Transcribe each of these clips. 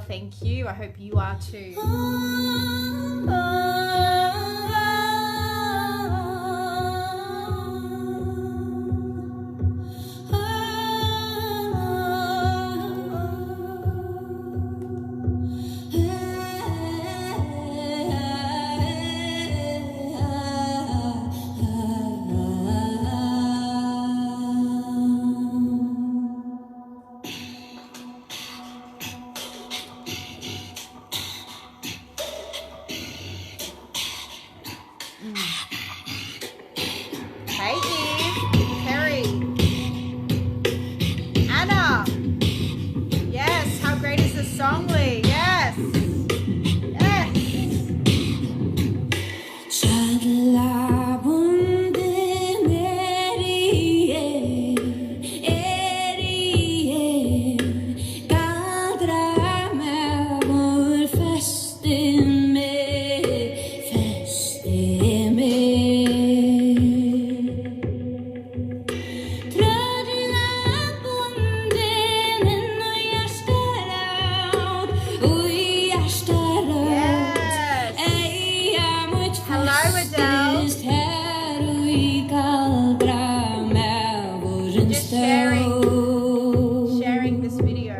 thank you. I hope you are too. Hey Eve, Kerry, Anna. Yes, how great is this song, Lee? Yes. Yes. Sharing this video.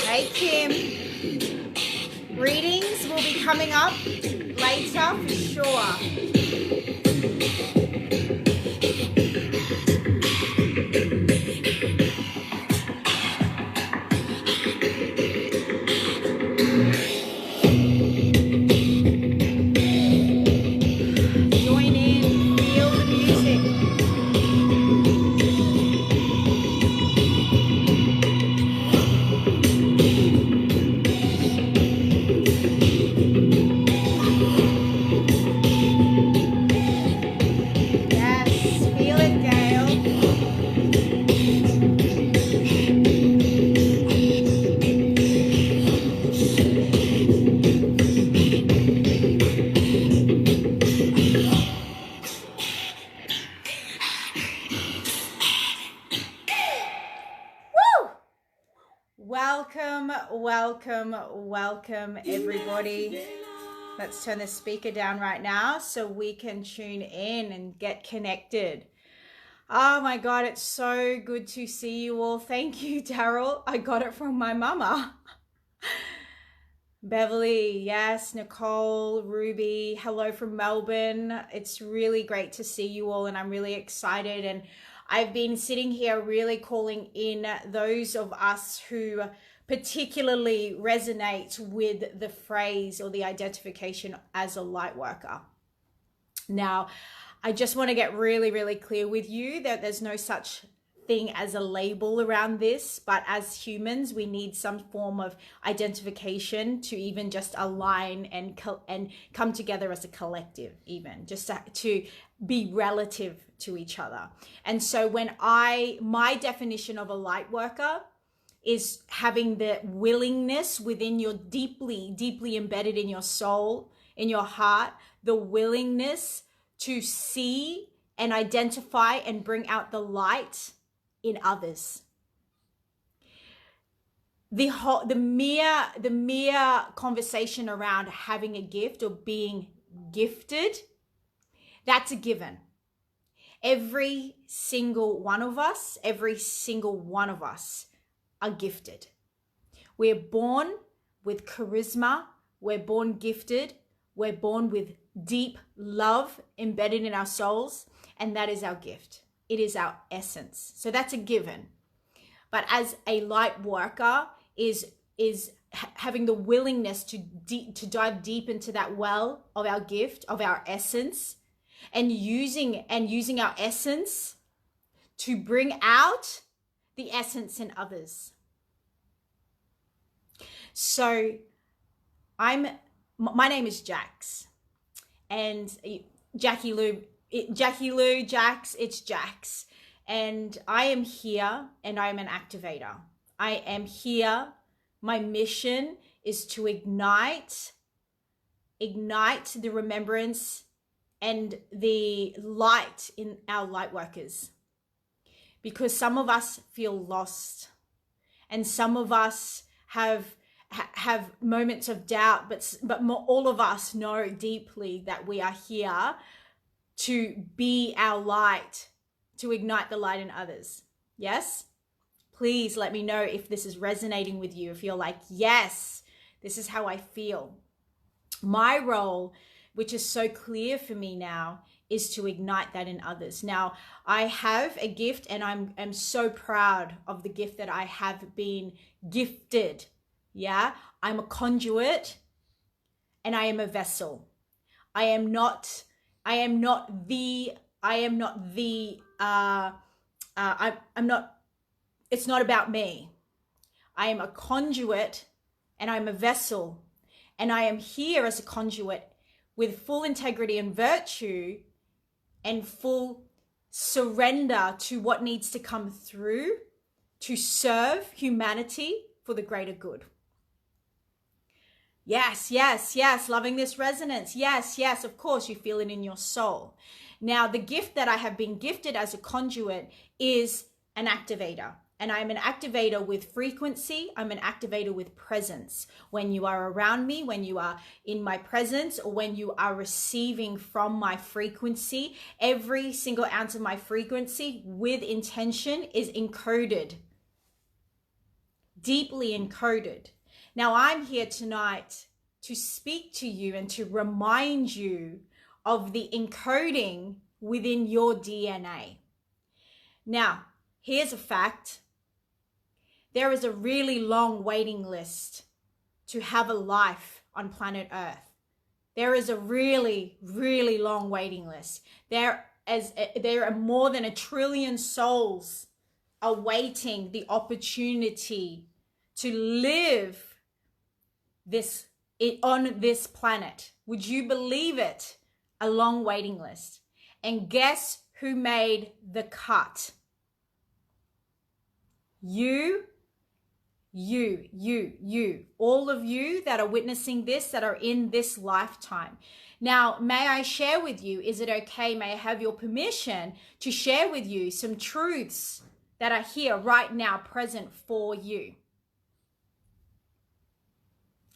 Hey Kim, readings will be coming up later for sure. Join in, feel the music. Welcome everybody. Let's turn the speaker down right now so we can tune in and get connected. Oh my God, it's so good to see you all. Thank you, Daryl. I got it from my mama. Beverly, yes, Nicole, Ruby, hello from Melbourne. It's really great to see you all and I'm really excited. And I've been sitting here really calling in those of us who particularly resonate with the phrase or the identification as a light worker. Now, I just want to get really, really clear with you that there's no such thing as a label around this, but as humans, we need some form of identification to even just align and come together as a collective, even just to be relative to each other. And so when my definition of a light worker is having the willingness within your deeply, deeply embedded in your soul, in your heart, the willingness to see and identify and bring out the light in others. The mere conversation around having a gift or being gifted, that's a given. Every single one of us are gifted. We're born with charisma. We're born gifted. We're born with deep love embedded in our souls, and that is our gift. It is our essence. So that's a given. But as a light worker is having the willingness to dive deep into that well of our gift, of our essence, and using our essence to bring out the essence in others. So my name is Jax, and Jackie Lou, Jax, it's Jax. And I am here, and I am an activator. I am here. My mission is to ignite the remembrance and the light in our light workers. Because some of us feel lost, and some of us have moments of doubt, but all of us know deeply that we are here to be our light, to ignite the light in others. Yes? Please let me know if this is resonating with you, if you're like, yes, this is how I feel. My role, which is so clear for me now, is to ignite that in others. Now, I have a gift, and I'm so proud of the gift that I have been gifted. Yeah, I'm a conduit, and I am a vessel. I'm not it's not about me. I am a conduit, and I'm a vessel, and I am here as a conduit with full integrity and virtue and full surrender to what needs to come through to serve humanity for the greater good. Yes, yes, yes, loving this resonance. Yes, yes, of course, you feel it in your soul. Now, the gift that I have been gifted as a conduit is an activator. And I'm an activator with frequency. I'm an activator with presence. When you are around me, when you are in my presence, or when you are receiving from my frequency, every single ounce of my frequency with intention is encoded, deeply encoded. Now, I'm here tonight to speak to you and to remind you of the encoding within your DNA. Now, here's a fact. There is a really long waiting list to have a life on planet Earth. There is a really, really long waiting list. There are more than 1 trillion souls awaiting the opportunity to live on this planet. Would you believe it? A long waiting list. And guess who made the cut? You. All of you that are witnessing this, that are in this lifetime. Now, may I share with you, is it okay, may I have your permission to share with you some truths that are here right now present for you?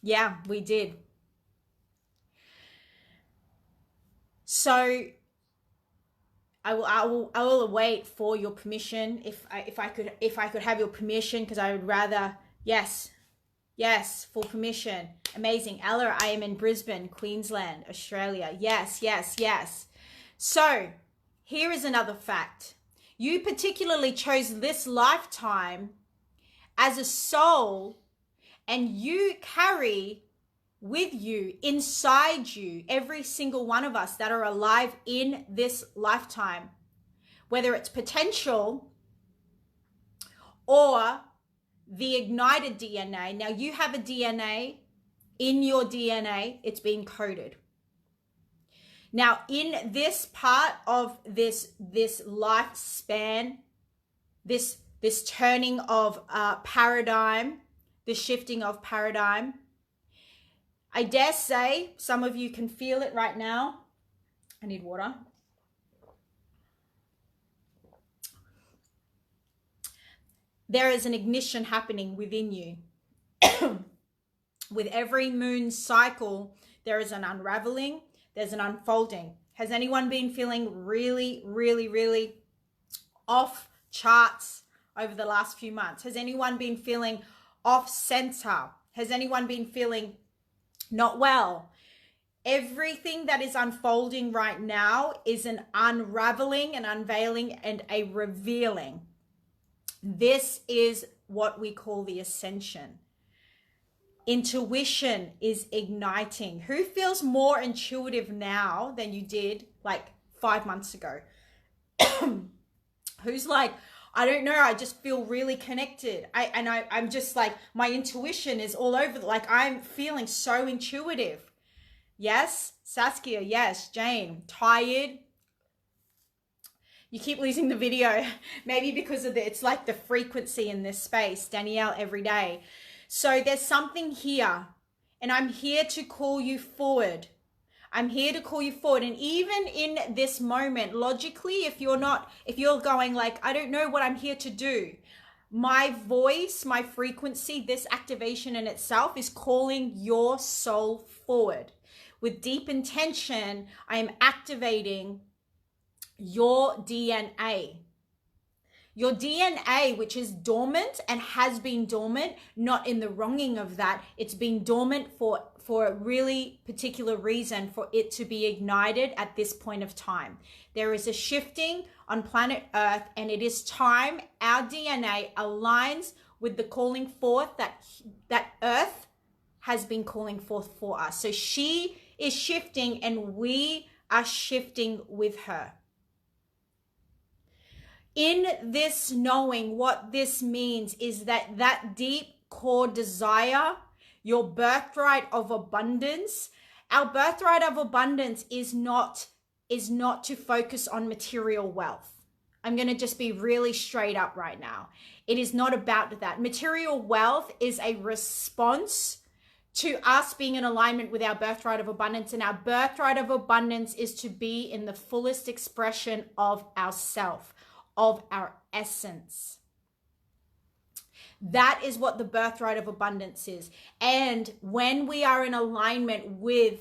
Yeah, we did. So I will await for your permission. If I could have your permission, because I would rather. Yes, full permission. Amazing. Ella, I am in Brisbane, Queensland, Australia. Yes. So here is another fact. You particularly chose this lifetime as a soul, and you carry with you, inside you, every single one of us that are alive in this lifetime, whether it's potential or the ignited DNA. Now, you have a DNA. In your DNA, it's being coded. Now, in this part of this lifespan, this turning of paradigm, the shifting of paradigm, I dare say some of you can feel it right now. I need water. There is an ignition happening within you. With every moon cycle, there is an unraveling, there's an unfolding. Has anyone been feeling really, really, really off charts over the last few months? Has anyone been feeling off center? Has anyone been feeling not well? Everything that is unfolding right now is an unraveling, an unveiling, and a revealing. This is what we call the ascension. Intuition is igniting. Who feels more intuitive now than you did like 5 months ago? Who's like, I don't know, I just feel really connected. I'm just like, my intuition is all over. Like, I'm feeling so intuitive. Yes, Saskia, yes, Jane, tired. You keep losing the video, maybe because of it's like the frequency in this space. Danielle, every day. So there's something here, and I'm here to call you forward. I'm here to call you forward. And even in this moment, logically, if you're going like, I don't know what I'm here to do, my voice, my frequency, this activation in itself is calling your soul forward. With deep intention, I am activating your DNA. Your DNA, which is dormant and has been dormant, not in the wronging of that. It's been dormant for a really particular reason, for it to be ignited at this point of time. There is a shifting on planet Earth, and it is time our DNA aligns with the calling forth that Earth has been calling forth for us. So she is shifting, and we are shifting with her. In this knowing, what this means is that deep core desire, your birthright of abundance, our birthright of abundance is not to focus on material wealth. I'm going to just be really straight up right now. It is not about that. Material wealth is a response to us being in alignment with our birthright of abundance. And our birthright of abundance is to be in the fullest expression of ourself, of our essence. That is what the birthright of abundance is. And when we are in alignment with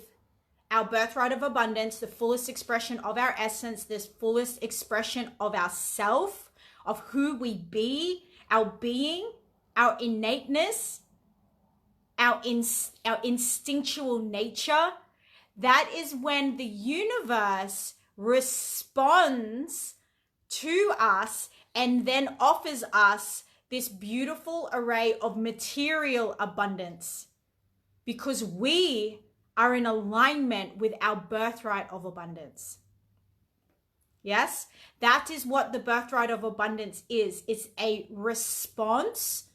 our birthright of abundance, the fullest expression of our essence, this fullest expression of ourself, of who we be, our being, our innateness, our instinctual nature, that is when the universe responds to us and then offers us this beautiful array of material abundance, because we are in alignment with our birthright of abundance. Yes, that is what the birthright of abundance is. It's a response.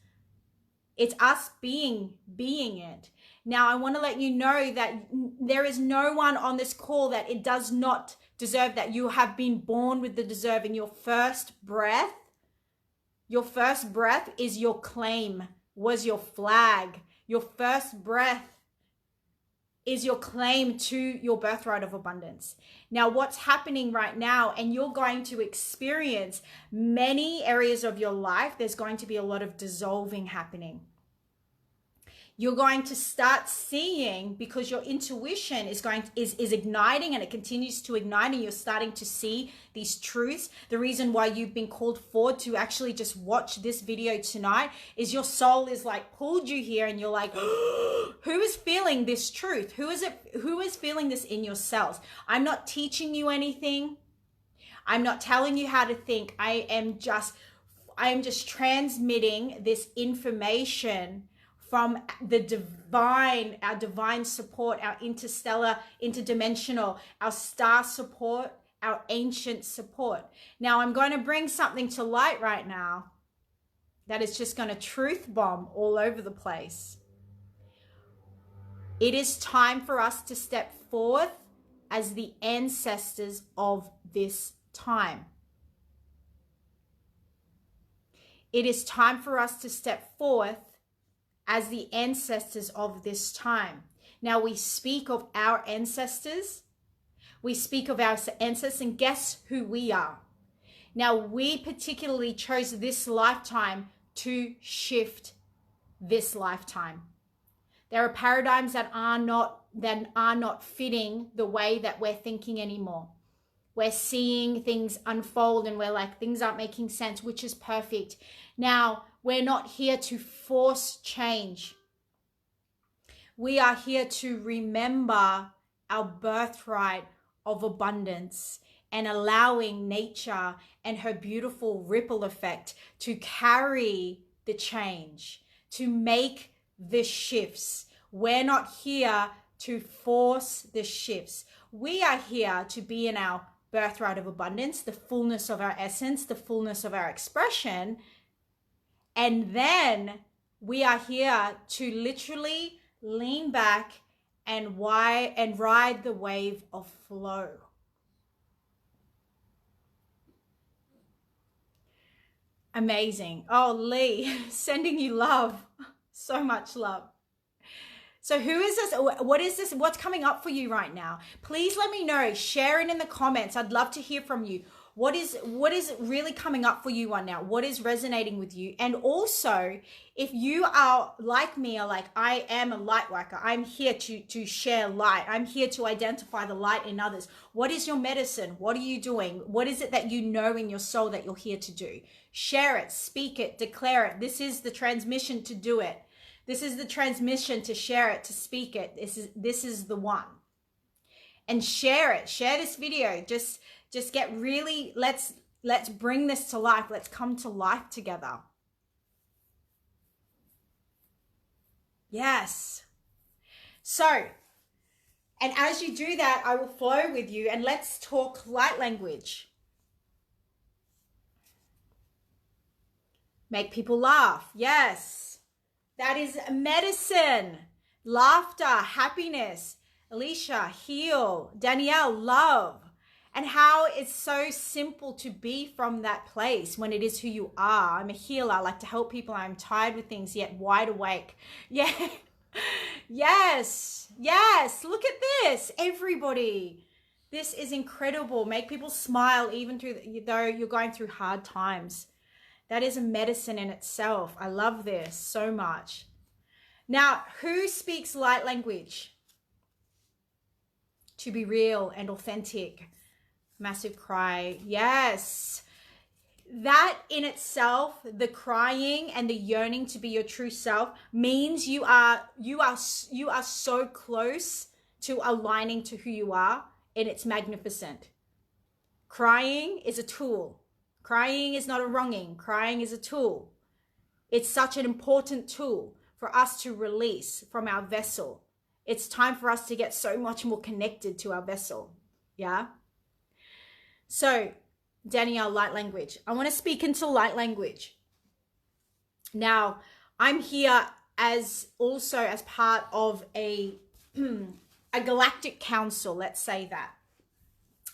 It's us being it. Now, I want to let you know that there is no one on this call that it does not deserve, that you have been born with the deserving. Your first breath is your claim, was your flag. Your first breath is your claim to your birthright of abundance. Now, what's happening right now, and you're going to experience many areas of your life, there's going to be a lot of dissolving happening. You're going to start seeing, because your intuition is igniting, and it continues to ignite, and you're starting to see these truths. The reason why you've been called forward to actually just watch this video tonight is your soul is like pulled you here, and you're like, who is feeling this truth? Who is feeling this in yourselves? I'm not teaching you anything. I'm not telling you how to think. I am just transmitting this information from the divine, our divine support, our interstellar, interdimensional, our star support, our ancient support. Now, I'm going to bring something to light right now that is just going to truth bomb all over the place. It is time for us to step forth as the ancestors of this time. It is time for us to step forth as the ancestors of this time. Now, we speak of our ancestors. We speak of our ancestors, and guess who we are? Now, we particularly chose this lifetime to shift this lifetime. There are paradigms that are not fitting the way that we're thinking anymore. We're seeing things unfold, and we're like, things aren't making sense, which is perfect. Now, we're not here to force change. We are here to remember our birthright of abundance and allowing nature and her beautiful ripple effect to carry the change, to make the shifts. We're not here to force the shifts. We are here to be in our birthright of abundance, the fullness of our essence, the fullness of our expression. And then we are here to literally lean back and ride the wave of flow. Amazing. Oh, Lee, sending you love. So much love. So who is this? What is this? What's coming up for you right now? Please let me know. Share it in the comments. I'd love to hear from you. What is really coming up for you right now? What is resonating with you? And also, if you are like me, or like I am a light worker, I'm here to share light. I'm here to identify the light in others. What is your medicine? What are you doing? What is it that you know in your soul that you're here to do? Share it, speak it, declare it. This is the transmission to do it. This is the transmission to share it, to speak it. This is the one. And share it. Share this video. Just get really, let's bring this to life. Let's come to life together. Yes. So, and as you do that, I will flow with you, and let's talk light language. Make people laugh. Yes. That is medicine. Laughter, happiness. Alicia, heal. Danielle, love. And how it's so simple to be from that place when it is who you are. I'm a healer. I like to help people. I'm tired with things, yet wide awake. Yeah. Yes. Yes. Look at this. Everybody. This is incredible. Make people smile even though you're going through hard times. That is a medicine in itself. I love this so much. Now, who speaks light language? To be real and authentic. Massive cry. Yes. That in itself, the crying and the yearning to be your true self means you are so close to aligning to who you are, and it's magnificent. Crying is a tool. Crying is not a wronging. Crying is a tool. It's such an important tool for us to release from our vessel. It's time for us to get so much more connected to our vessel. Yeah? So, Danielle, light language. I want to speak into light language. Now, I'm here as part of a galactic council, let's say that.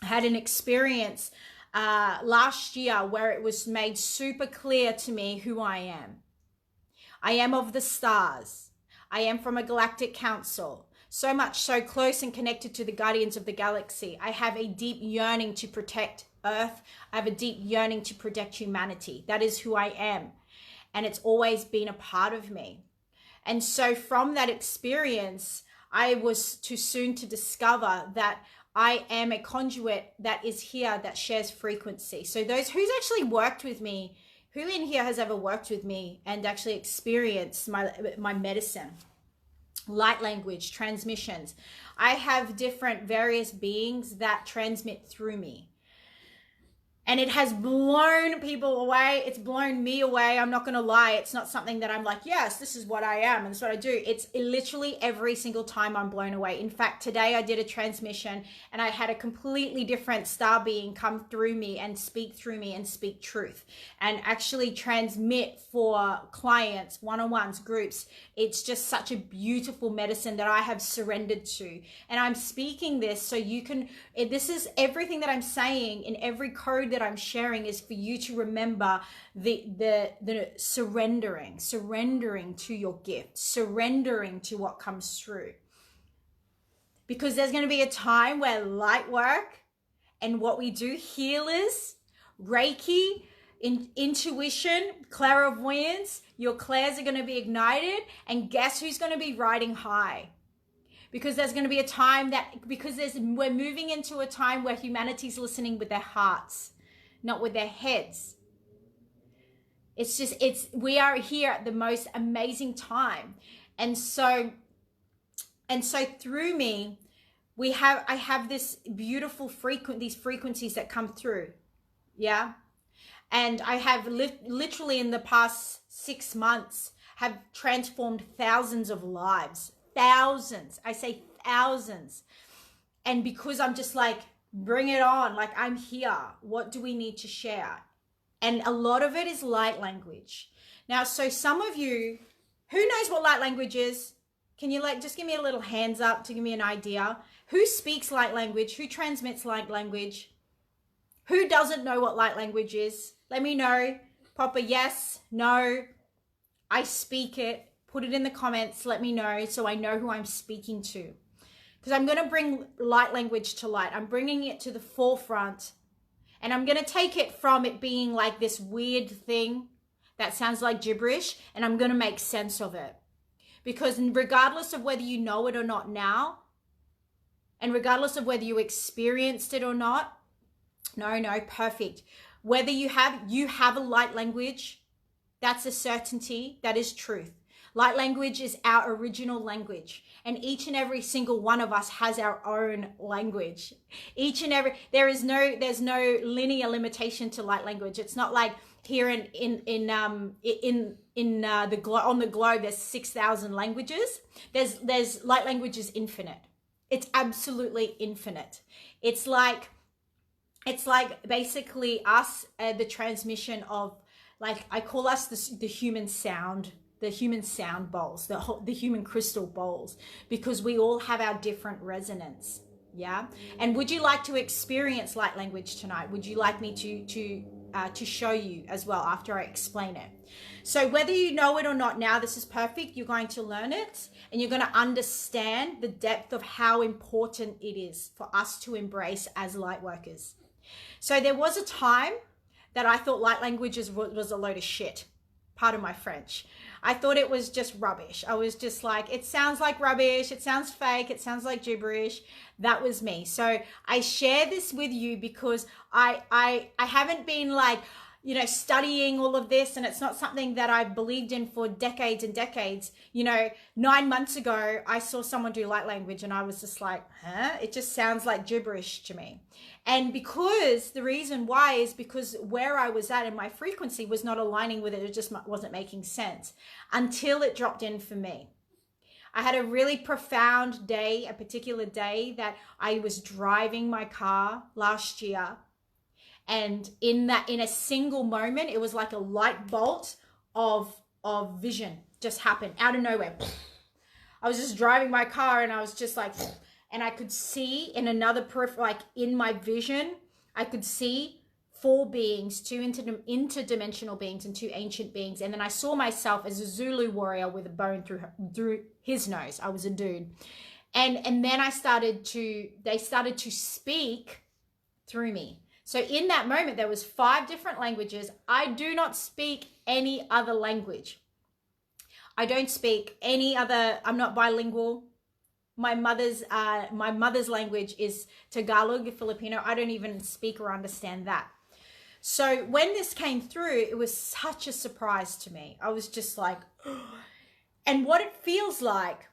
I had an experience last year where it was made super clear to me who I am. I am of the stars. I am from a galactic council. So much so close and connected to the guardians of the galaxy. I have a deep yearning to protect Earth. I have a deep yearning to protect humanity. That is who I am. And it's always been a part of me. And so from that experience, I was too soon to discover that I am a conduit that is here that shares frequency. So those who's actually worked with me, who in here has ever worked with me and actually experienced my medicine, light language, transmissions. I have different various beings that transmit through me. And it has blown people away. It's blown me away. I'm not going to lie. It's not something that I'm like, yes, this is what I am and this is what I do. It's literally every single time I'm blown away. In fact, today I did a transmission and I had a completely different star being come through me and speak through me and speak truth and actually transmit for clients, one-on-ones, groups. It's just such a beautiful medicine that I have surrendered to. And I'm speaking this so you can, this is everything that I'm saying in every code that I'm sharing is for you to remember the surrendering to your gift, surrendering to what comes through. Because there's going to be a time where light work and what we do, healers, Reiki, intuition, clairvoyance, your clairs are going to be ignited, and guess who's going to be riding high? Because there's going to be a time we're moving into a time where humanity's listening with their hearts, not with their heads. We are here at the most amazing time. And so through me, I have this beautiful these frequencies that come through. Yeah. And I have literally in the past 6 months have transformed thousands of lives. Thousands. I say thousands. And because I'm just like, bring it on. Like, I'm here. What do we need to share? And a lot of it is light language. Now, so some of you, who knows what light language is? Can you like just give me a little hands up to give me an idea? Who speaks light language? Who transmits light language? Who doesn't know what light language is? Let me know. Pop a yes, no, I speak it. Put it in the comments. Let me know so I know who I'm speaking to. Because I'm going to bring light language to light. I'm bringing it to the forefront. And I'm going to take it from it being like this weird thing that sounds like gibberish. And I'm going to make sense of it. Because regardless of whether you know it or not now, and regardless of whether you experienced it or not, no, perfect. Whether you have a light language, that's a certainty, that is truth. Light language is our original language. And each and every single one of us has our own language. There's no linear limitation to light language. It's not like here on the globe, there's 6,000 languages. There's light language is infinite. It's absolutely infinite. It's like basically us, the transmission of, like, I call us the human sound bowls, the human crystal bowls, because we all have our different resonance. Yeah. And would you like to experience light language tonight? Would you like me to show you as well after I explain it? So whether you know it or not now, this is perfect. You're going to learn it and you're going to understand the depth of how important it is for us to embrace as light workers. So there was a time that I thought light language was a load of shit. Pardon my French. I thought it was just rubbish. I was just like, it sounds like rubbish. It sounds fake. It sounds like gibberish. That was me. So I share this with you because I haven't been like, studying all of this, and it's not something that I've believed in for decades and decades. 9 months ago, I saw someone do light language and I was just like, huh? It just sounds like gibberish to me. And because the reason why is because where I was at in my frequency was not aligning with it. It just wasn't making sense until it dropped in for me. I had a really profound day, a particular day that I was driving my car last year. And in a single moment, it was like a light bolt of vision just happened out of nowhere. I was just driving my car and I was just like, and I could see in another like in my vision, I could see 4 beings, 2 interdimensional beings and 2 ancient beings. And then I saw myself as a Zulu warrior with a bone through his nose. I was a dude. And then they started to speak through me. So in that moment, there was 5 different languages. I do not speak any other language. I don't speak any other, I'm not bilingual. My mother's language is Tagalog, Filipino. I don't even speak or understand that. So when this came through, it was such a surprise to me. I was just like, and what it feels like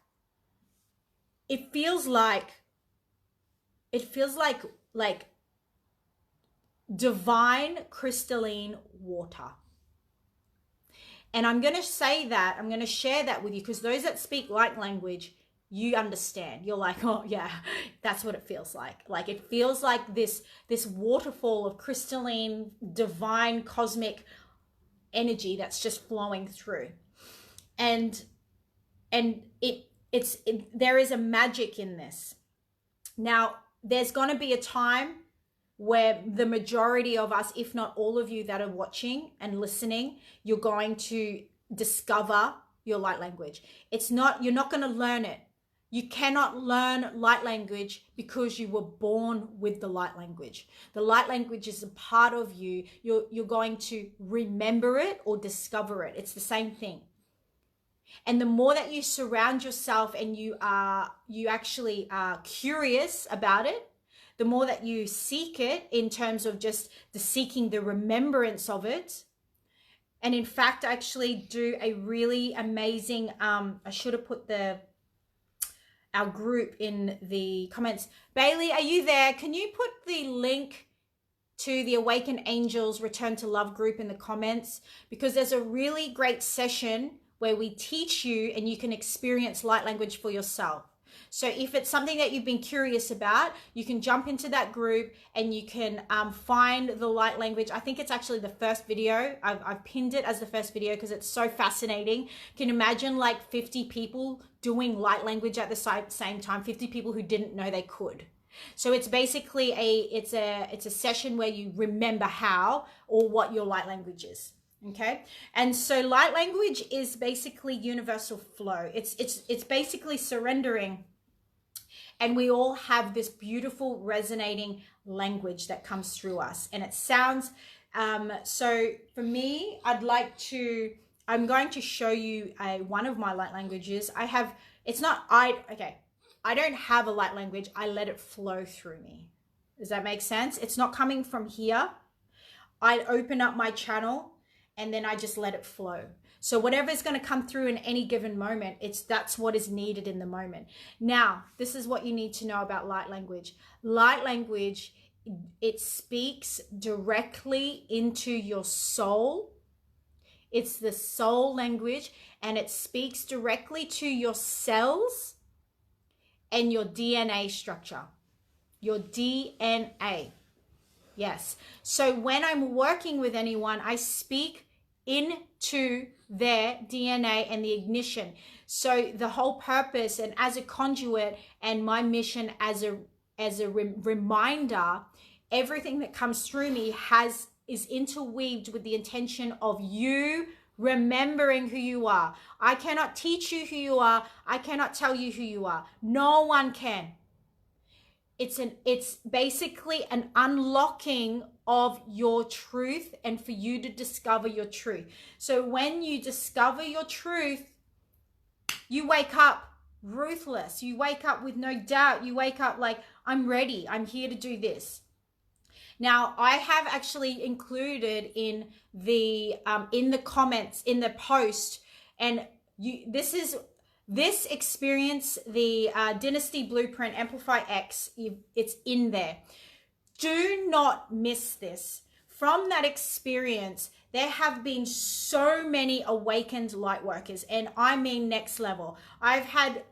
divine crystalline water. And I'm going to say that, I'm going to share that with you because those that speak light language, you understand. You're like, oh yeah, that's what it feels like. Like it feels like this waterfall of crystalline, divine, cosmic energy that's just flowing through. And there is a magic in this. Now, there's going to be a time where the majority of us, if not all of you that are watching and listening, you're going to discover your light language. You're not going to learn it. You cannot learn light language because you were born with the light language. The light language is a part of you. You're going to remember it or discover it. It's the same thing. And the more that you surround yourself and you actually are curious about it, the more that you seek it in terms of just seeking the remembrance of it. And in fact, I actually do a really amazing, I should have put our group in the comments. Bailey, are you there? Can you put the link to the Awaken Angels Return to Love group in the comments? Because there's a really great session where we teach you and you can experience light language for yourself. So if it's something that you've been curious about, you can jump into that group and you can find the light language. I think it's actually the first video. I've pinned it as the first video because it's so fascinating. Can you imagine like 50 people doing light language at the same time, 50 people who didn't know they could. So it's basically it's a session where you remember how or what your light language is. Okay. And so light language is basically universal flow. It's basically surrendering. And we all have this beautiful resonating language that comes through us. And it sounds, so for me, I'm going to show you one of my light languages. I don't have a light language. I let it flow through me. Does that make sense? It's not coming from here. I open up my channel and then I just let it flow. So whatever is going to come through in any given moment, that's what is needed in the moment. Now, this is what you need to know about light language. Light language, it speaks directly into your soul. It's the soul language, and it speaks directly to your cells and your DNA structure. Your DNA. Yes. So when I'm working with anyone, I speak into their DNA and the ignition. So the whole purpose, and as a conduit, and my mission as a reminder, everything that comes through me is interweaved with the intention of you remembering who you are. I cannot teach you who you are. I cannot tell you who you are. No one can. It's basically an unlocking of your truth and for you to discover your truth. So when you discover your truth, you wake up ruthless. You wake up with no doubt. You wake up like, I'm ready. I'm here to do this. Now, I have actually included in the comments, in the post, and this experience, the Dynasty Blueprint Amplify X, it's in there. Do not miss this. From that experience, there have been so many awakened light workers, and I mean next level. I've had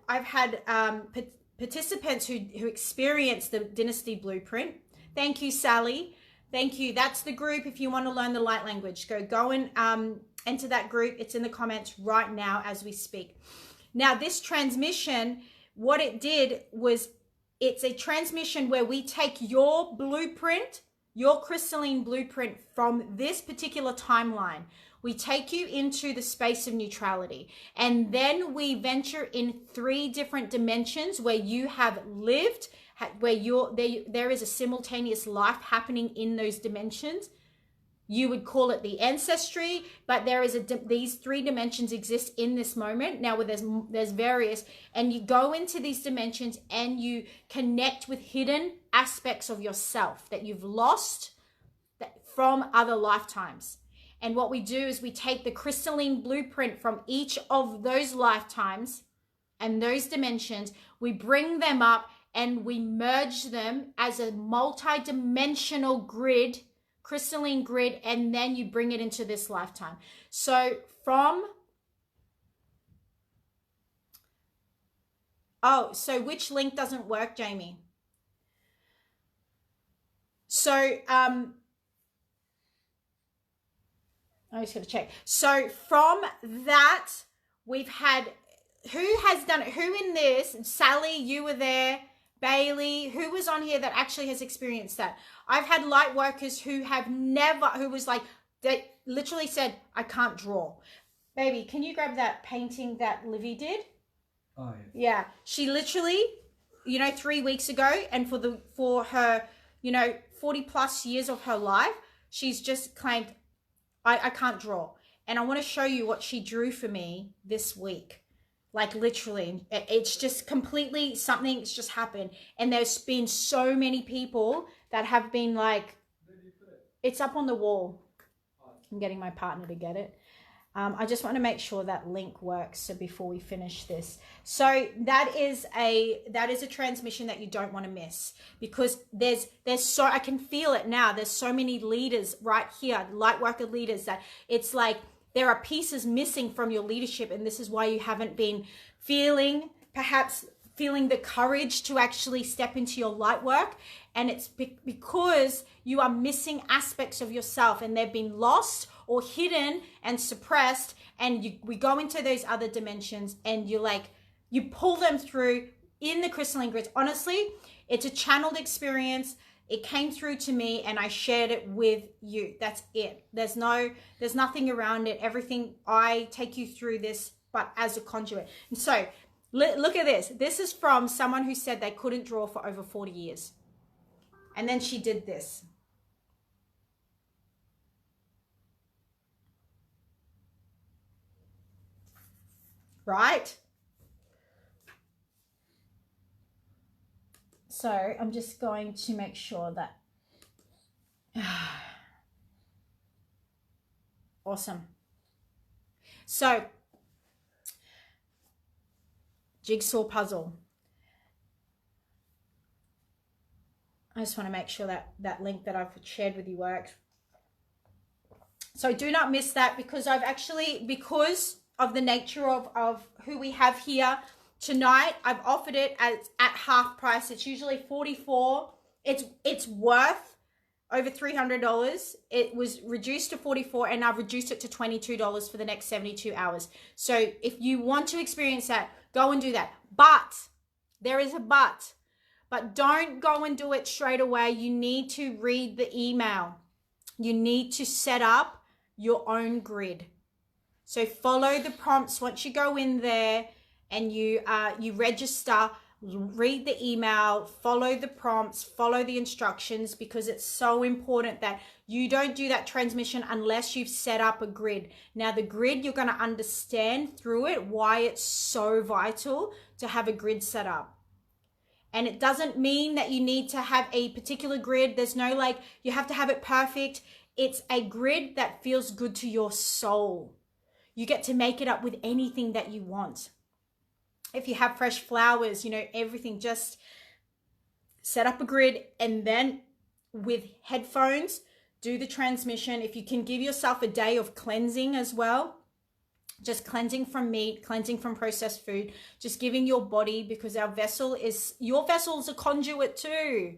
participants who experienced the Dynasty Blueprint. Thank you, Sally. Thank you. That's the group. If you want to learn the light language, go and enter that group. It's in the comments right now as we speak. Now, this transmission, what it did was, it's a transmission where we take your blueprint, your crystalline blueprint from this particular timeline. We take you into the space of neutrality, and then we venture in 3 different dimensions where you have lived, where there is a simultaneous life happening in those dimensions. You would call it the ancestry, but there is these 3 dimensions exist in this moment. Now, where there's various, and you go into these dimensions and you connect with hidden aspects of yourself that you've lost from other lifetimes. And what we do is we take the crystalline blueprint from each of those lifetimes and those dimensions, we bring them up and we merge them as a multi-dimensional grid, crystalline grid, and then you bring it into this lifetime. So so which link doesn't work, Jamie? So I'm just going to check. So from that, we've had, who has done it? Who in this? Sally, you were there. Bailey, who was on here that actually has experienced that? I've had light workers who was like, they literally said, I can't draw. Baby, can you grab that painting that Livy did? Oh, yeah. Yeah. She literally, 3 weeks ago, and for her, 40 plus years of her life, she's just claimed, I can't draw. And I want to show you what she drew for me this week. Like literally, it's just completely, something's just happened. And there's been so many people that have been like, it's up on the wall. I'm getting my partner to get it. I just want to make sure that link works. So before we finish this, so that is a transmission that you don't want to miss, because there's so, I can feel it now. There's so many leaders right here, light worker leaders, that it's like there are pieces missing from your leadership, and this is why you haven't been feeling the courage to actually step into your light work. And it's because you are missing aspects of yourself, and they've been lost or hidden and suppressed. And we go into those other dimensions, and you pull them through in the crystalline grids. Honestly, it's a channeled experience. It came through to me and I shared it with you. That's it. There's nothing around it. Everything, I take you through this, but as a conduit. And so look at this. This is from someone who said they couldn't draw for over 40 years. And then she did this. Right? So I'm just going to make sure that... Awesome. So, jigsaw puzzle. I just want to make sure that that link that I've shared with you works. So do not miss that, because because of the nature of who we have here tonight, I've offered it at half price. It's usually $44. It's worth over $300. It was reduced to $44, and I've reduced it to $22 for the next 72 hours. So if you want to experience that, go and do that. But there is a but. But don't go and do it straight away. You need to read the email. You need to set up your own grid. So follow the prompts once you go in there and you register. Read the email, follow the prompts, follow the instructions, because it's so important that you don't do that transmission unless you've set up a grid. Now, the grid, you're going to understand through it why it's so vital to have a grid set up. And it doesn't mean that you need to have a particular grid. There's no you have to have it perfect. It's a grid that feels good to your soul. You get to make it up with anything that you want. If you have fresh flowers, everything, just set up a grid, and then with headphones, do the transmission. If you can give yourself a day of cleansing as well, just cleansing from meat, cleansing from processed food, just giving your body, because your vessel is a conduit too.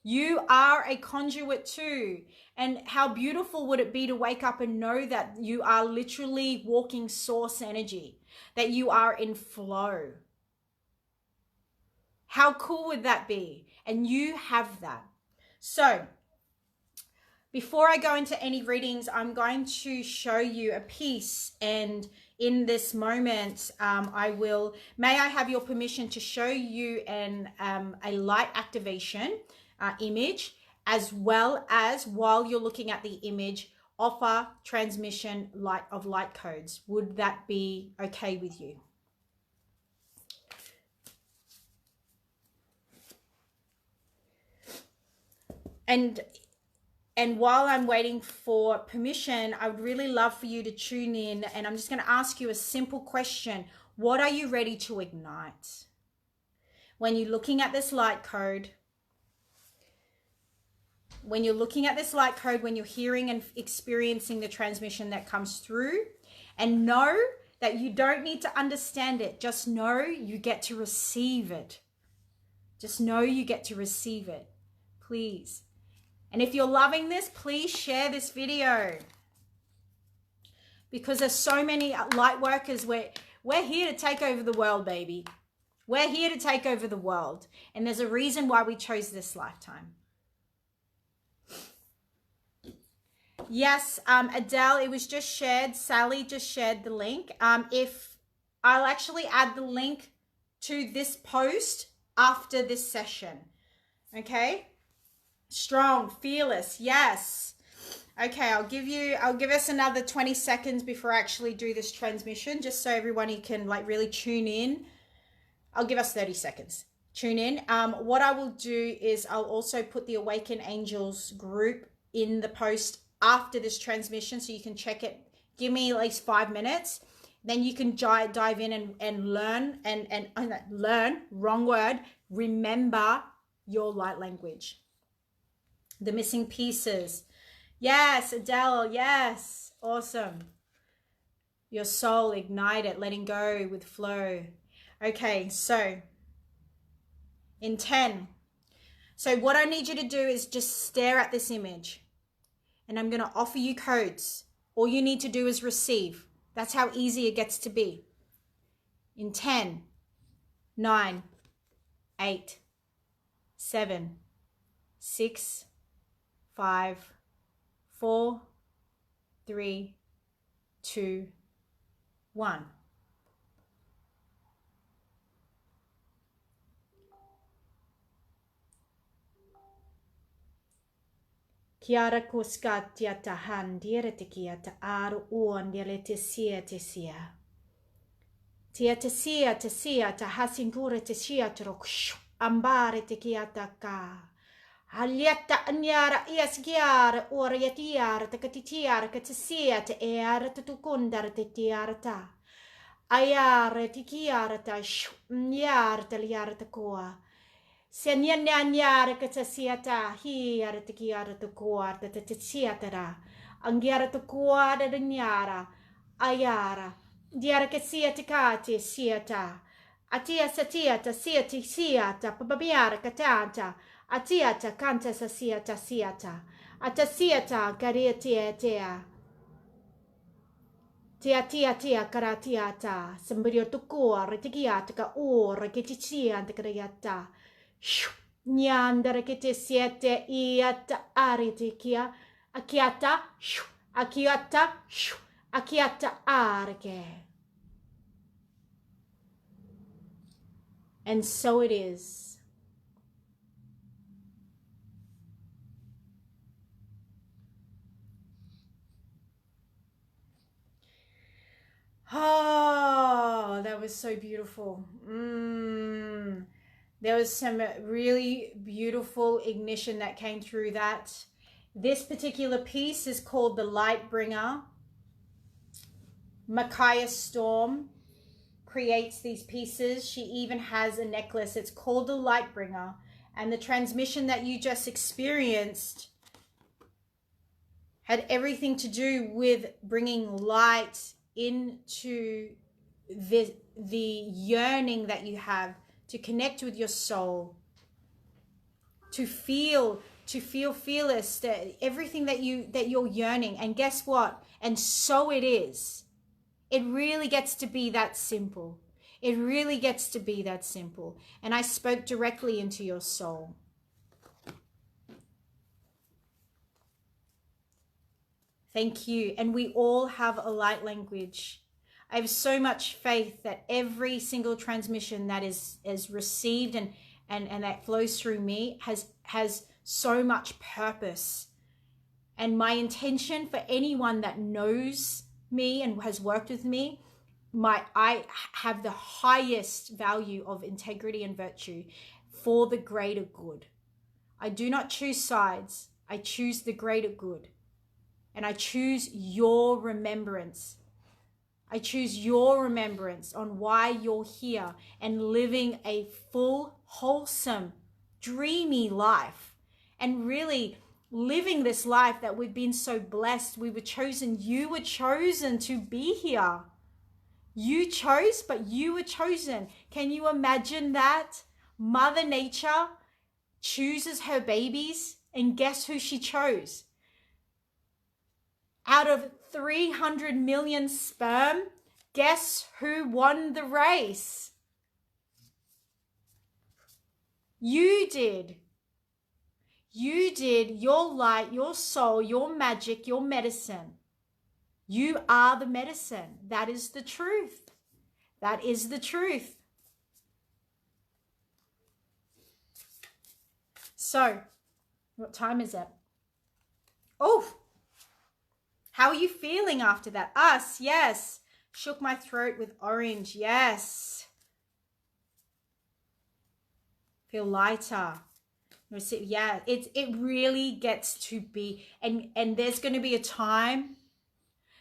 You are a conduit too. And how beautiful would it be to wake up and know that you are literally walking source energy, that you are in flow. How cool would that be? And you have that. So before I go into any readings, I'm going to show you a piece, and in this moment, may I have your permission to show you a light activation image, as well as, while you're looking at the image, offer transmission of light codes. Would that be okay with you? And while I'm waiting for permission, I would really love for you to tune in, and I'm just going to ask you a simple question. What are you ready to ignite? When you're looking at this light code, when you're hearing and experiencing the transmission that comes through, and know that you don't need to understand it. Just know you get to receive it. Just know you get to receive it. Please. And if you're loving this, please share this video, because there's so many light workers. We're here to take over the world, baby. We're here to take over the world. And there's a reason why we chose this lifetime. Yes, Adele, it was just shared. Sally just shared the link. If I'll actually add the link to this post after this session. Okay? Strong, fearless, yes. Okay, I'll give us another 20 seconds before I actually do this transmission, just so everyone can really tune in. I'll give us 30 seconds. Tune in. What I will do is I'll also put the Awaken Angels group in the post after this transmission, so you can check it Give me at least 5 minutes. Then you can dive in and learn and learn, wrong word, remember your light language. The missing pieces. Yes, Adele, yes. Awesome. Your soul, ignite it, letting go with flow. Okay, so in 10. So what I need you to do is just stare at this image. And I'm going to offer you codes. All you need to do is receive. That's how easy it gets to be. In 10, 9, 8, 7, 6, 5, 4, 3, 2, 1. Kiara kuskatia tahan dieretekia ta aru uon dieletesia tesia. Tia tesia ta hasingure tesia trokshu ambare tekia ka. Alietta anyara iasgiara orietiara te katitiara katesia te eara te tukundar te tiara ta. Ayare tikiara ta shu nyara te liara te koa. Senyanyara katasiata hiara tikiara te koa te tesiatara. Angiara te koa de nyara. Ayara. Diara kasiata kati siata. Atia satiata siati siata pababiara katanta. Atiata kanta sasiata siata. Atasiata kariatia tia. Tia karatiata. Sambirio tukua retikiata ka ora ketitia antakariata. Nyandara kete siete iata aritikia. Akiata. Akiata. Akiata arke. And so it is. Oh, that was so beautiful. There was some really beautiful ignition that came through that. This particular piece is called the Light Bringer. Mikiah Storm creates these pieces. She even has a necklace. It's called the Light Bringer. And the transmission that you just experienced had everything to do with bringing light into the yearning that you have to connect with your soul, to feel fearless, everything that you're yearning. And guess what? And so it is. It really gets to be that simple. It really gets to be that simple. And I spoke directly into your soul. Thank you. And we all have a light language. I have so much faith that every single transmission that is received and that flows through me has so much purpose. And my intention for anyone that knows me and has worked with me, I have the highest value of integrity and virtue for the greater good. I do not choose sides. I choose the greater good. And I choose your remembrance. I choose your remembrance on why you're here and living a full, wholesome, dreamy life. And really living this life that we've been so blessed. We were chosen. You were chosen to be here. You chose, but you were chosen. Can you imagine that? Mother Nature chooses her babies, and guess who she chose? Out of 300 million sperm, guess who won the race? You did. You did. Your light, your soul, your magic, your medicine. You are the medicine. That is the truth. That is the truth. So, what time is it? Oh, how are you feeling after that? Us, yes. Shook my throat with orange, yes. Feel lighter. Yeah, it really gets to be, and there's going to be a time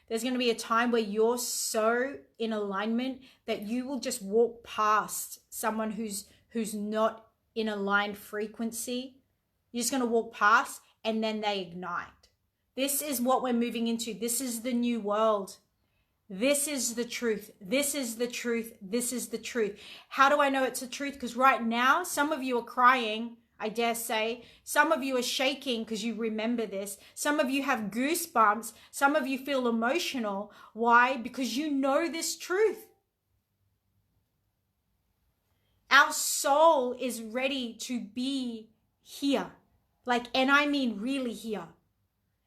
There's going to be a time where you're so in alignment that you will just walk past someone who's not in aligned frequency. You're just going to walk past and then they ignite. This is what we're moving into. This is the new world. This is the truth. This is the truth. This is the truth. How do I know it's the truth? Because right now, some of you are crying, I dare say. Some of you are shaking because you remember this. Some of you have goosebumps. Some of you feel emotional. Why? Because you know this truth. Our soul is ready to be here. And I mean really here.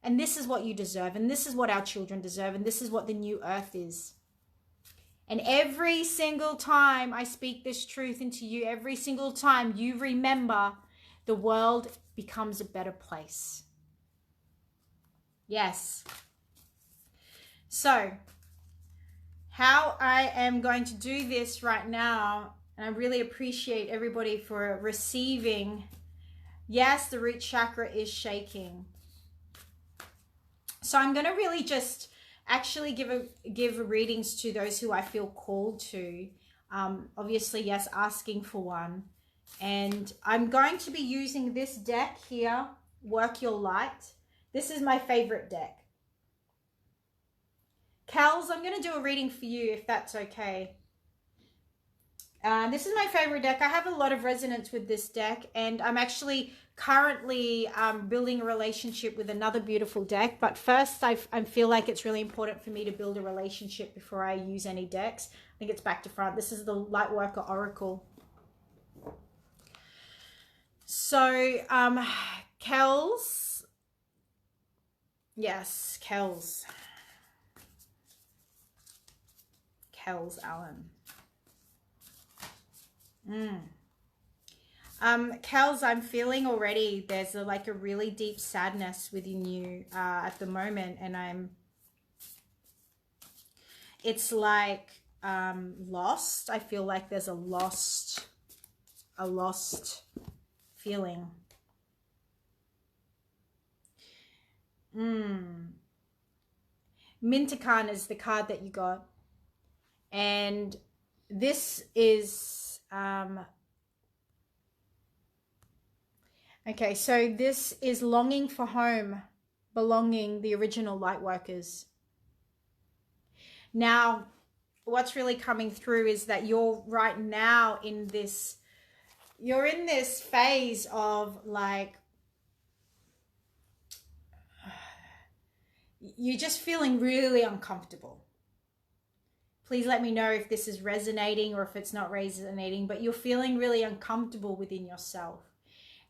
And this is what you deserve. And this is what our children deserve. And this is what the new earth is. And every single time I speak this truth into you, every single time you remember, the world becomes a better place. Yes. So, how I am going to do this right now, and I really appreciate everybody for receiving. Yes, the root chakra is shaking. So I'm going to really just actually give readings to those who I feel called to. Obviously, yes, asking for one. And I'm going to be using this deck here, Work Your Light. This is my favorite deck. Kels, I'm going to do a reading for you if that's okay. This is my favorite deck. I have a lot of resonance with this deck, and I'm actually currently building a relationship with another beautiful deck. But first, I feel like it's really important for me to build a relationship before I use any decks. I think it's back to front. This is the Lightworker Oracle. So, Kels. Yes, Kels. Kels Allen. Kels, I'm feeling already there's a really deep sadness within you at the moment, and it's like lost. I feel like there's a lost feeling. Mintakan is the card that you got, and this is okay, so this is longing for home, belonging, the original Lightworkers. Now, what's really coming through is that you're right now in this, you're in this phase of you're just feeling really uncomfortable. Please let me know if this is resonating or if it's not resonating, but you're feeling really uncomfortable within yourself.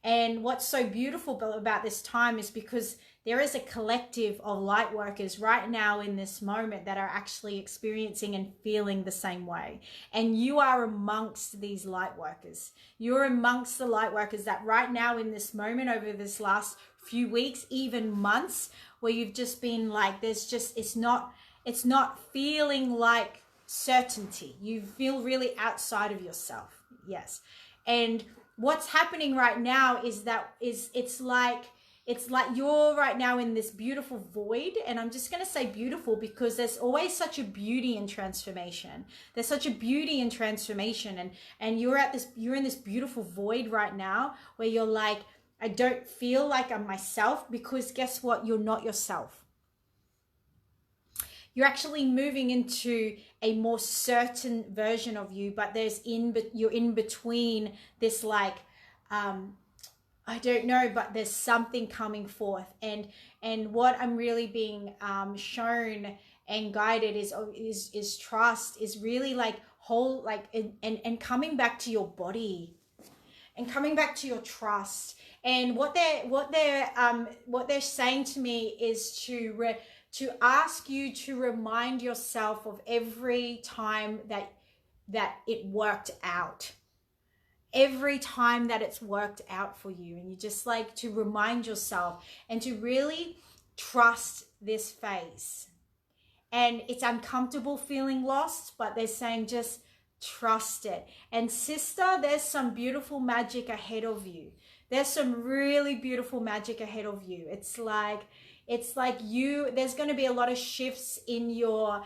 And what's so beautiful about this time is because there is a collective of light workers right now in this moment that are actually experiencing and feeling the same way. And you are amongst these light workers. You're amongst the light workers that right now in this moment, over this last few weeks, even months, where you've just been it's not feeling like certainty. You feel really outside of yourself. Yes. And what's happening right now is that it's like you're right now in this beautiful void. And I'm just going to say beautiful because there's always such a beauty in transformation. There's such a beauty in transformation. And you're in this beautiful void right now where you're like, I don't feel like I'm myself, because guess what? You're not yourself. You're actually moving into a more certain version of you, but you're in between this I don't know, but there's something coming forth. And what I'm really being shown and guided is trust, is really and coming back to your body and coming back to your trust. And what they're saying to me is to ask you to remind yourself of every time that it worked out. Every time that it's worked out for you. And you just to remind yourself and to really trust this phase. And it's uncomfortable feeling lost, but they're saying just trust it. And sister, there's some beautiful magic ahead of you. There's some really beautiful magic ahead of you. It's It's like there's going to be a lot of shifts in your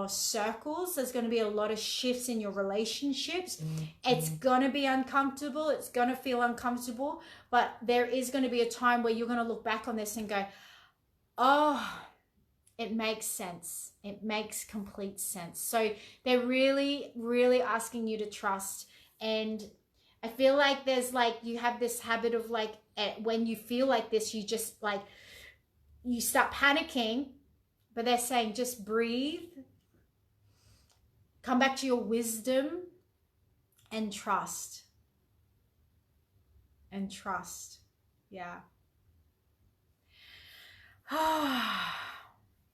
circles. There's going to be a lot of shifts in your relationships. It's going to be uncomfortable. It's going to feel uncomfortable, but there is going to be a time where you're going to look back on this and go, oh, it makes sense. It makes complete sense. So they're really, really asking you to trust. And I feel like there's like, you have this habit of like, when you feel like this, you just like, you start panicking, but they're saying just breathe, come back to your wisdom and trust. And trust. Yeah.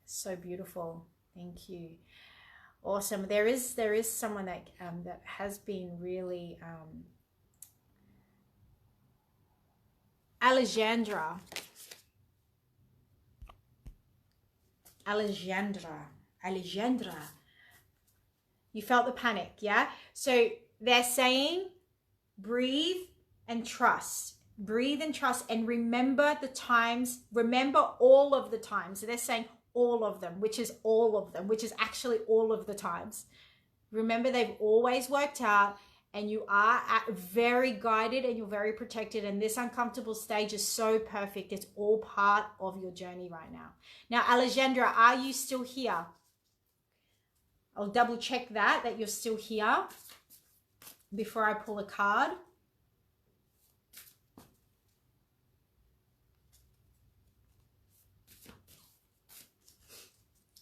So beautiful. Thank you. Awesome. There is someone that that has been really Alexandra. You felt the panic, yeah? So they're saying breathe and trust. Breathe and trust, and remember the times, remember all of the times. So they're saying all of them, which is all of them, which is actually all of the times. Remember, they've always worked out, and you are very guided and you're very protected. And this uncomfortable stage is so perfect. It's all part of your journey right now. Now, Alexandra, are you still here? I'll double check that you're still here before I pull a card.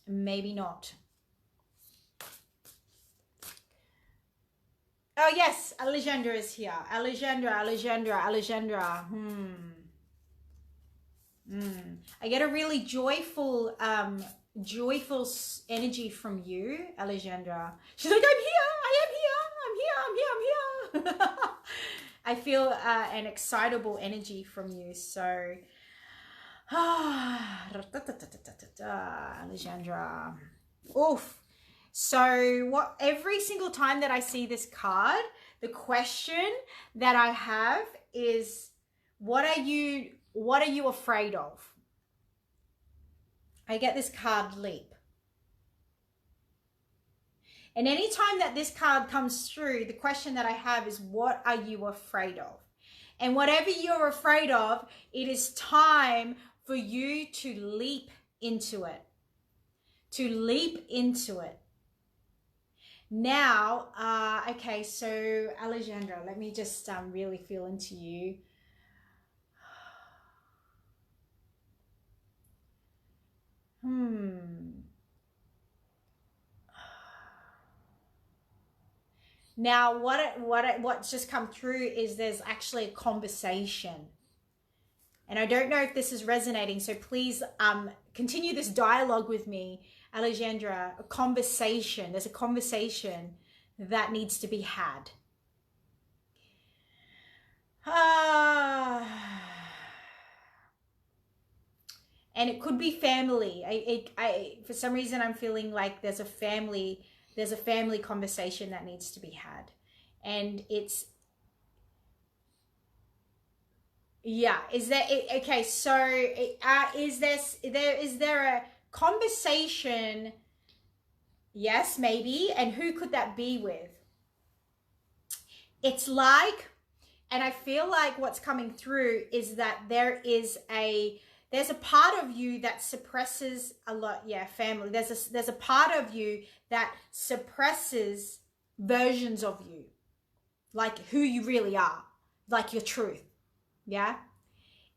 Maybe not. Oh yes, Alexandra is here. Alexandra. I get a really joyful energy from you, Alexandra. She's like, I'm here. I feel an excitable energy from you. So, Alexandra. Oof. So every single time that I see this card, the question that I have is, what are you afraid of? I get this card, leap. And anytime that this card comes through, the question that I have is, what are you afraid of? And whatever you're afraid of, it is time for you to leap into it. To leap into it. Now, okay, so Alexandra, let me just really feel into you. Now, what's just come through is there's actually a conversation. And I don't know if this is resonating, so please continue this dialogue with me, Alexandra. A conversation. There's a conversation that needs to be had. And it could be family. For some reason, I'm feeling like there's a family conversation that needs to be had. And it's, yeah, is there, okay, so is there a conversation? Yes, maybe. And who could that be with? It's like, and I feel like what's coming through is that there's a part of you that suppresses a lot. Yeah, family. There's a part of you that suppresses versions of you, like who you really are, like your truth. Yeah,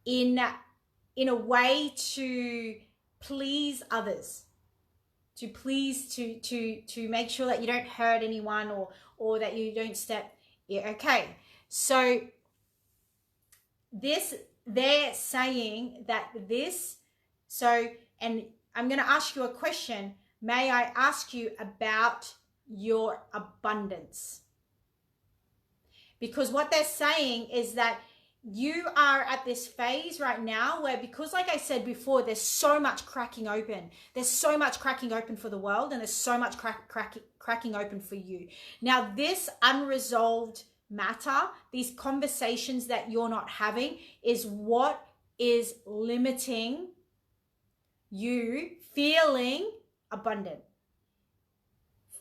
in a way to please others, to make sure that you don't hurt anyone or that you don't step. Yeah, okay. So they're saying that this. So, and I'm going to ask you a question. May I ask you about your abundance? Because what they're saying is that you are at this phase right now where, because like I said before, there's so much cracking open. There's so much cracking open for the world, and there's so much cracking open for you. Now, this unresolved matter, these conversations that you're not having, is what is limiting you feeling abundant.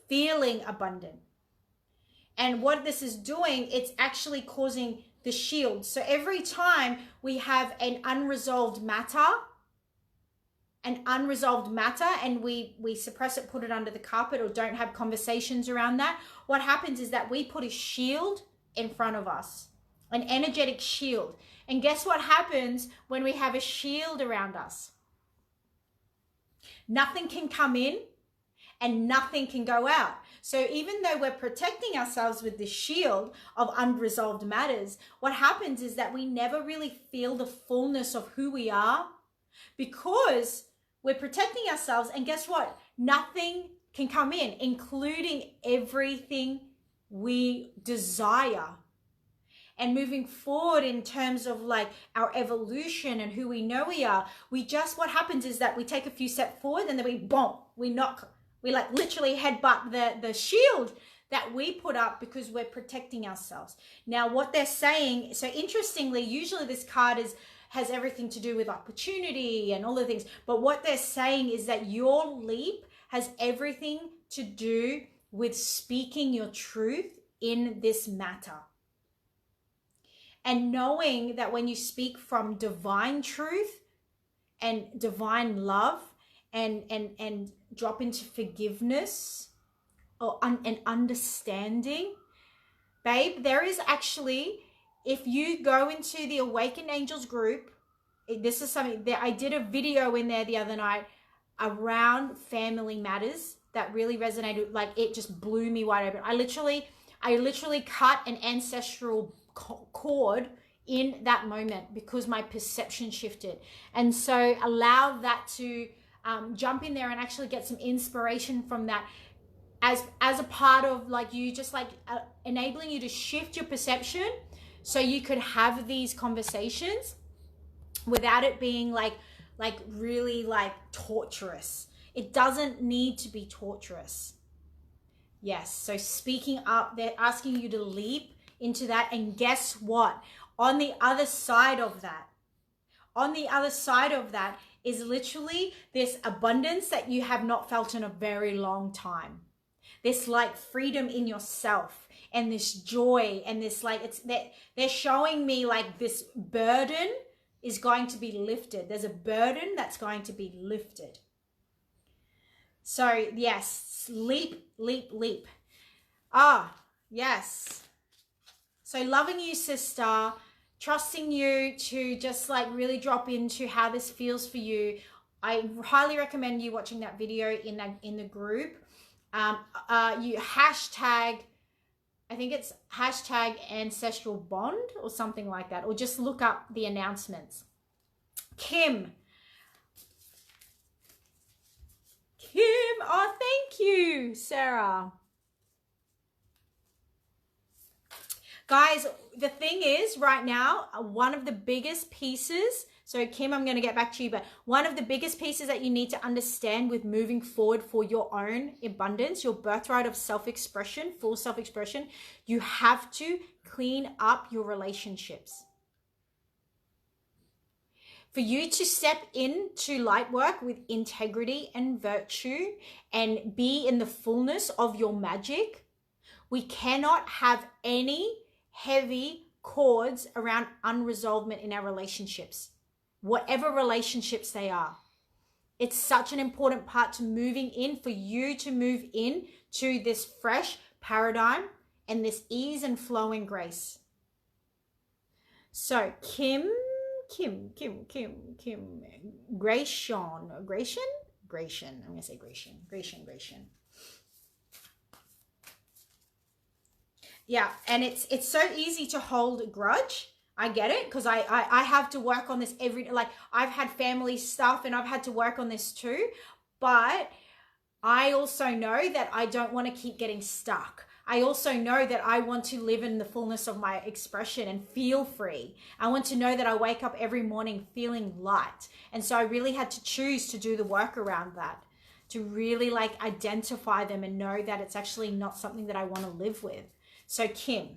Feeling abundant. And what this is doing, it's actually causing the shield. So every time we have an unresolved matter, and we suppress it, put it under the carpet, or don't have conversations around that, what happens is that we put a shield in front of us, an energetic shield. And guess what happens when we have a shield around us? Nothing can come in and nothing can go out. So even though we're protecting ourselves with the shield of unresolved matters, what happens is that we never really feel the fullness of who we are, because we're protecting ourselves. And guess what? Nothing can come in, including everything we desire. And moving forward in terms of like our evolution and who we know we are, what happens is that we take a few steps forward and then we like literally headbutt the shield that we put up because we're protecting ourselves. Now, what they're saying, so interestingly, usually this card has everything to do with opportunity and all the things. But what they're saying is that your leap has everything to do with speaking your truth in this matter. And knowing that when you speak from divine truth and divine love and drop into forgiveness and understanding, babe, there is actually, if you go into the Awaken Angels group, this is something that I did a video in there the other night around family matters that really resonated. Like, it just blew me wide open. I literally cut an ancestral cord in that moment because my perception shifted. And so allow that to jump in there and actually get some inspiration from that as a part of like you just like enabling you to shift your perception so you could have these conversations without it being like really like torturous. It doesn't need to be torturous. Yes, so speaking up, they're asking you to leap into that. And guess what? On the other side of that is literally this abundance that you have not felt in a very long time. This like freedom in yourself and this joy and this like, it's that they're showing me like this burden is going to be lifted. There's a burden that's going to be lifted. So yes, leap, leap, leap. Ah, yes. So loving you, sister, trusting you to just like really drop into how this feels for you. I highly recommend you watching that video in the group. You hashtag, I think it's hashtag ancestral bond or something like that, or just look up the announcements. Kim, oh, thank you, Sarah. Guys, the thing is right now, one of the biggest pieces, so Kim, I'm going to get back to you, but one of the biggest pieces that you need to understand with moving forward for your own abundance, your birthright of self-expression, full self-expression, you have to clean up your relationships. For you to step into light work with integrity and virtue and be in the fullness of your magic, we cannot have any heavy cords around unresolvement in our relationships, whatever relationships they are. It's such an important part to moving in, for you to move in to this fresh paradigm and this ease and flow and grace. So Kim, Gratian, I'm going to say Gratian. Yeah, and it's so easy to hold a grudge. I get it, because I have to work on this like I've had family stuff and I've had to work on this too. But I also know that I don't want to keep getting stuck. I also know that I want to live in the fullness of my expression and feel free. I want to know that I wake up every morning feeling light. And so I really had to choose to do the work around that, to really like identify them and know that it's actually not something that I want to live with. So Kim,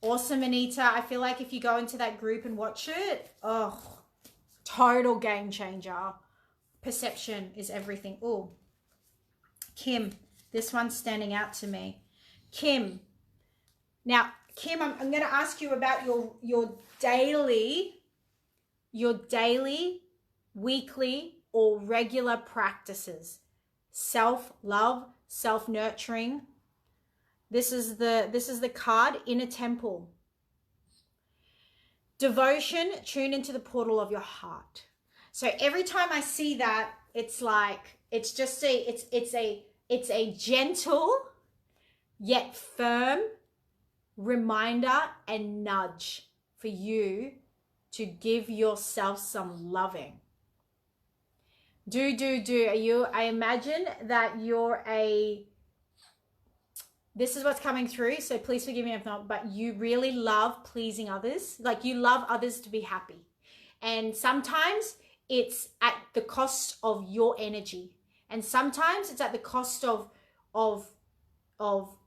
Awesome, Anita. I feel like if you go into that group and watch it, oh, total game changer. Perception is everything. Oh, Kim, this one's standing out to me. Kim. Now, Kim, I'm going to ask you about your daily, weekly, or regular practices. Self-love, self-nurturing. This is the card, Inner Temple. Devotion, tune into the portal of your heart. So every time I see that, it's like, it's just it's a gentle yet firm reminder and nudge for you to give yourself some loving. I imagine that this is what's coming through, so please forgive me if not, but you really love pleasing others. Like, you love others to be happy. And sometimes it's at the cost of your energy. And sometimes it's at the cost of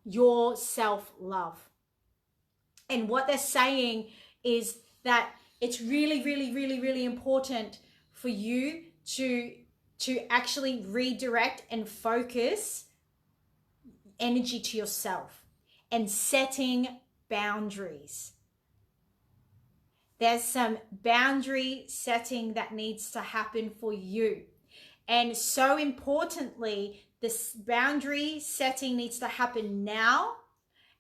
your self-love. And what they're saying is that it's really, really, really, really important for you to actually redirect and focus energy to yourself and setting boundaries. There's some boundary setting that needs to happen for you. And so importantly, this boundary setting needs to happen now,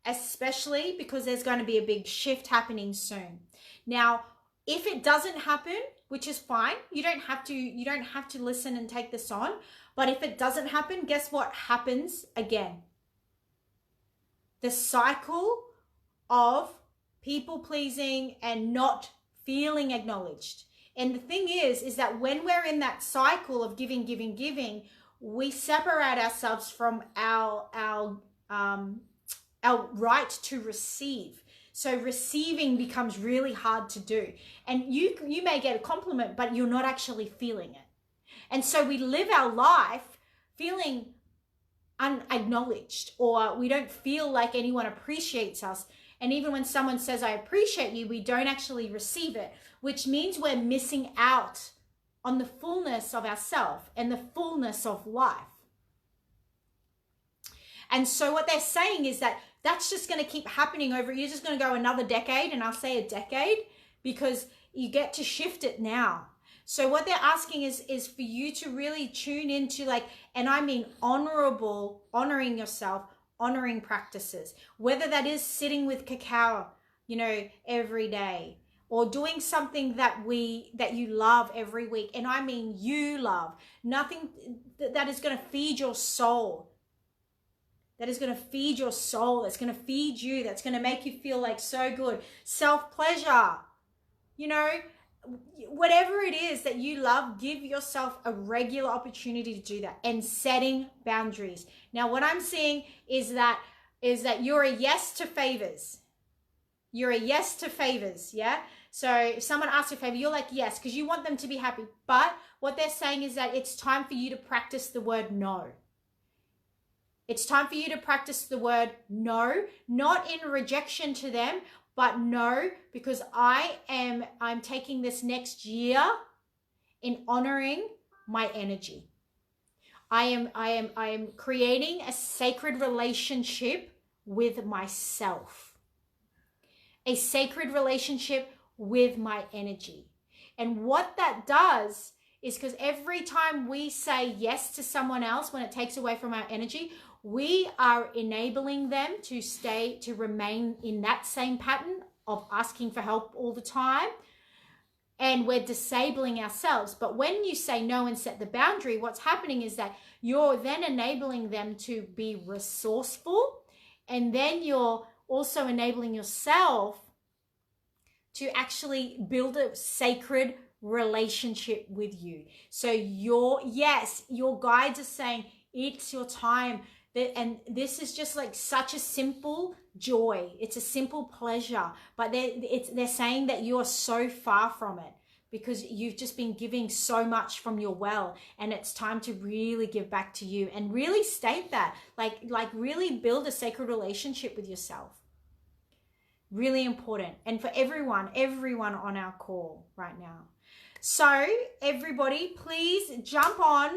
especially because there's going to be a big shift happening soon. Now, if it doesn't happen, which is fine, you don't have to listen and take this on, but if it doesn't happen, guess what happens again? The cycle of people pleasing and not feeling acknowledged. And the thing is that when we're in that cycle of giving, we separate ourselves from our right to receive. So receiving becomes really hard to do. And you may get a compliment, but you're not actually feeling it. And so we live our life feeling unacknowledged, or we don't feel like anyone appreciates us. And even when someone says, I appreciate you, we don't actually receive it, which means we're missing out on the fullness of ourselves and the fullness of life. And so what they're saying is that that's just going to keep happening over. You're just going to go another decade, and I'll say a decade, because you get to shift it now. So what they're asking is for you to really tune into, like, and I mean honoring yourself, honoring practices, whether that is sitting with cacao, every day, or doing something that you love every week. And I mean, you love nothing that is going to feed your soul. That is going to feed your soul. That's going to feed you. That's going to make you feel like so good. Self-pleasure, whatever it is that you love, give yourself a regular opportunity to do that, and setting boundaries. Now, what I'm seeing is that you're a yes to favors. You're a yes to favors, yeah? So if someone asks you a favor, you're like, yes, because you want them to be happy. But what they're saying is that it's time for you to practice the word no. It's time for you to practice the word no, not in rejection to them, but no, because I'm taking this next year in honoring my energy. I am creating a sacred relationship with myself. A sacred relationship with my energy. And what that does is, because every time we say yes to someone else, when it takes away from our energy, we are enabling them to remain in that same pattern of asking for help all the time. And we're disabling ourselves. But when you say no and set the boundary, what's happening is that you're then enabling them to be resourceful. And then you're also enabling yourself to actually build a sacred relationship with you. So your guides are saying it's your time. And this is just like such a simple joy. It's a simple pleasure, but they're saying that you are so far from it because you've just been giving so much from your well, and it's time to really give back to you and really state that, like really build a sacred relationship with yourself. Really important. And for everyone on our call right now. So everybody, please jump on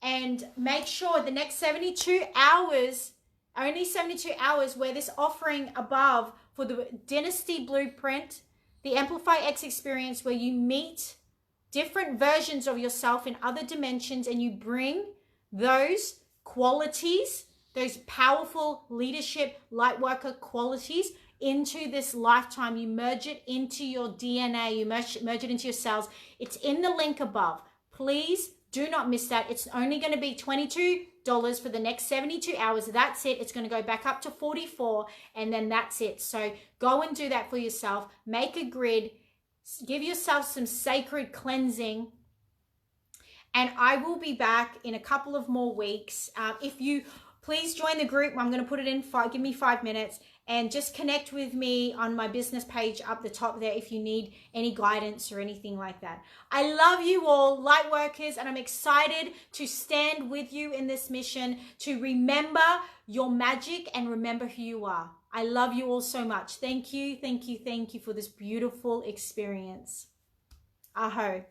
and make sure the next 72 hours, only 72 hours, where this offering above for the Dynasty Blueprint, the Amplify X experience, where you meet different versions of yourself in other dimensions and you bring those qualities, those powerful leadership, light worker qualities into this lifetime. You merge it into your DNA, you merge it into your cells. It's in the link above. Please do not miss that. It's only going to be $22 for the next 72 hours. That's it. It's going to go back up to $44 and then that's it. So go and do that for yourself. Make a grid. Give yourself some sacred cleansing. And I will be back in a couple of more weeks. If you please join the group, I'm going to put it in, give me 5 minutes, and just connect with me on my business page up the top there if you need any guidance or anything like that. I love you all, light workers, and I'm excited to stand with you in this mission to remember your magic and remember who you are. I love you all so much. Thank you, thank you, thank you for this beautiful experience. Aho.